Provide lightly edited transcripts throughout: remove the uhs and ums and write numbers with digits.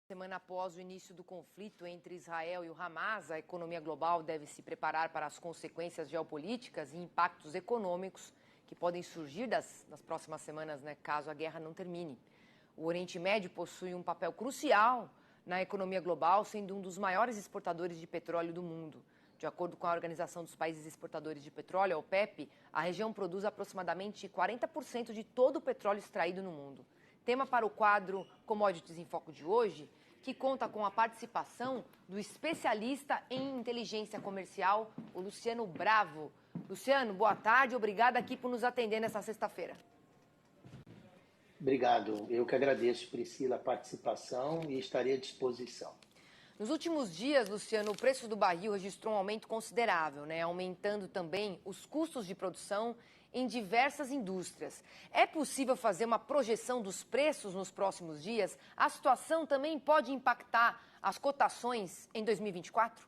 Semana após o início do conflito entre Israel e o Hamas, a economia global deve se preparar para as consequências geopolíticas e impactos econômicos que podem surgir nas próximas semanas, né, caso a guerra não termine. O Oriente Médio possui um papel crucial na economia global, sendo um dos maiores exportadores de petróleo do mundo. De acordo com a Organização dos Países Exportadores de Petróleo, a OPEP, a região produz aproximadamente 40% de todo o petróleo extraído no mundo. Tema para o quadro Commodities em Foco de hoje, que conta com a participação do especialista em inteligência comercial, o Luciano Bravo. Luciano, boa tarde, obrigada aqui por nos atender nessa sexta-feira. Obrigado, eu que agradeço, Priscila, a participação e estarei à disposição. Nos últimos dias, Luciano, o preço do barril registrou um aumento considerável, né? Aumentando também os custos de produção em diversas indústrias. É possível fazer uma projeção dos preços nos próximos dias? A situação também pode impactar as cotações em 2024?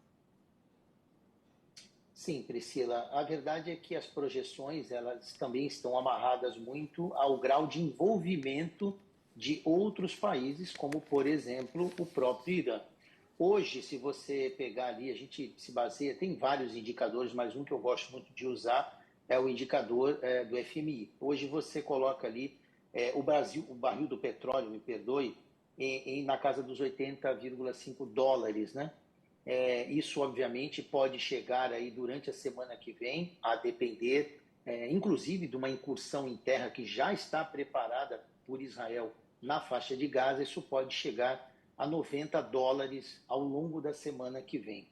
Sim, Priscila, a verdade é que as projeções elas também estão amarradas muito ao grau de envolvimento de outros países, como, por exemplo, o próprio Irã. Hoje, se você pegar ali, a gente se baseia, tem vários indicadores, mas um que eu gosto muito de usar é o indicador do FMI. Hoje você coloca ali o barril do petróleo, me perdoe, na casa dos 80,5 dólares, né? Isso, obviamente, pode chegar aí durante a semana que vem, a depender, inclusive, de uma incursão em terra que já está preparada por Israel na faixa de Gaza. Isso pode chegar a 90 dólares ao longo da semana que vem.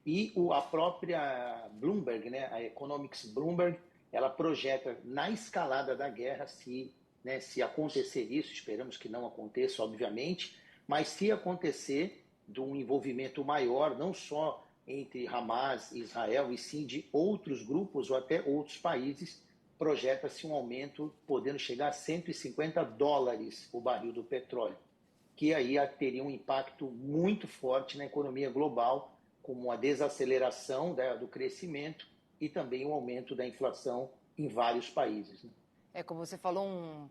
E a própria Bloomberg, né, a Economics Bloomberg, ela projeta na escalada da guerra, se acontecer isso, esperamos que não aconteça, obviamente, mas se acontecer de um envolvimento maior, não só entre Hamas e Israel, e sim de outros grupos ou até outros países, projeta-se um aumento podendo chegar a 150 dólares o barril do petróleo, que aí teria um impacto muito forte na economia global, como a desaceleração do crescimento e também o aumento da inflação em vários países. Né? Como você falou, um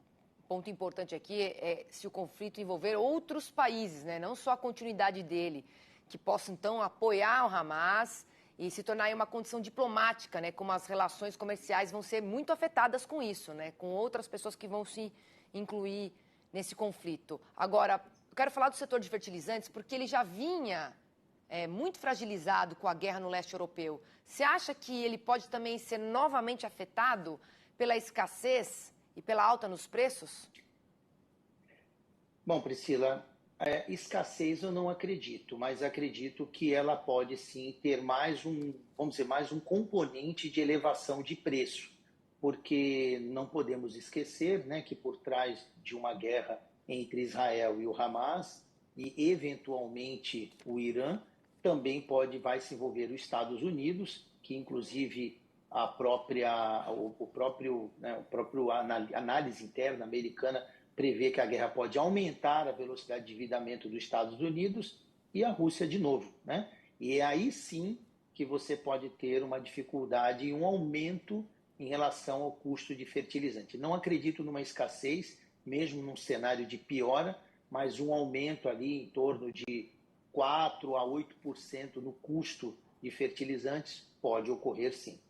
ponto importante aqui é se o conflito envolver outros países, né? Não só a continuidade dele, que possa então apoiar o Hamas e se tornar uma condição diplomática, né? Como as relações comerciais vão ser muito afetadas com isso, né? Com outras pessoas que vão se incluir nesse conflito. Agora, eu quero falar do setor de fertilizantes, porque ele já vinha muito fragilizado com a guerra no leste europeu. Você acha que ele pode também ser novamente afetado pela escassez e pela alta nos preços? Bom, Priscila, escassez eu não acredito, mas acredito que ela pode sim ter mais mais um componente de elevação de preço, porque não podemos esquecer, né, que por trás de uma guerra entre Israel e o Hamas e eventualmente o Irã, também vai se envolver os Estados Unidos, que inclusive a própria análise interna americana prevê que a guerra pode aumentar a velocidade de endividamento dos Estados Unidos e a Rússia de novo, né? E é aí sim que você pode ter uma dificuldade e um aumento em relação ao custo de fertilizante. Não acredito numa escassez, mesmo num cenário de piora, mas um aumento ali em torno de 4 a 8% no custo de fertilizantes pode ocorrer sim.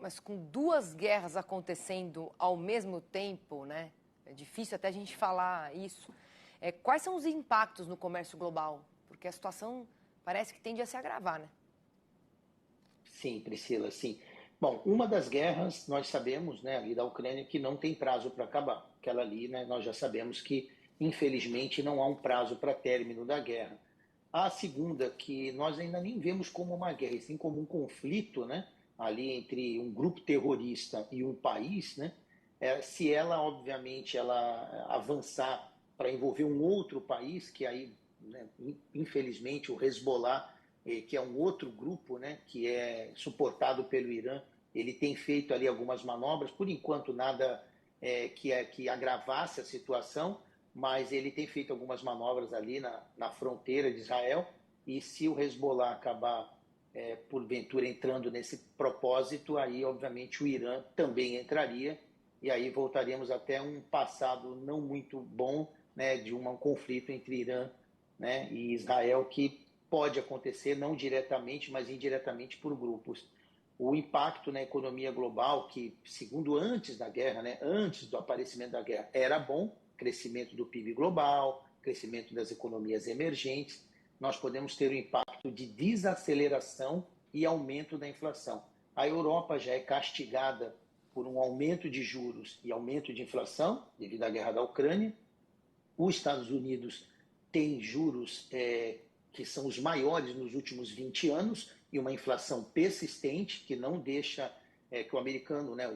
Mas com duas guerras acontecendo ao mesmo tempo, né? É difícil até a gente falar isso. Quais são os impactos no comércio global? Porque a situação parece que tende a se agravar, né? Sim, Priscila, sim. Bom, uma das guerras, nós sabemos, né, ali da Ucrânia, que não tem prazo para acabar. Aquela ali, né, nós já sabemos que, infelizmente, não há um prazo para término da guerra. A segunda, que nós ainda nem vemos como uma guerra, e sim como um conflito, né, ali entre um grupo terrorista e um país, né, se ela, obviamente, ela avançar para envolver um outro país, que aí, né, infelizmente, o Hezbollah, que é um outro grupo, né, que é suportado pelo Irã, ele tem feito ali algumas manobras, por enquanto nada que agravasse a situação, mas ele tem feito algumas manobras ali na fronteira de Israel, e se o Hezbollah acabar, porventura, entrando nesse propósito, aí, obviamente, o Irã também entraria, e aí voltaríamos até um passado não muito bom, né, de um conflito entre Irã né, e Israel, que pode acontecer não diretamente, mas indiretamente por grupos. O impacto na economia global, que, segundo antes da guerra, né, antes do aparecimento da guerra, era bom, crescimento do PIB global, crescimento das economias emergentes, nós podemos ter um impacto de desaceleração e aumento da inflação. A Europa já é castigada por um aumento de juros e aumento de inflação, devido à guerra da Ucrânia. Os Estados Unidos têm juros que são os maiores nos últimos 20 anos e uma inflação persistente que não deixa que o americano, né,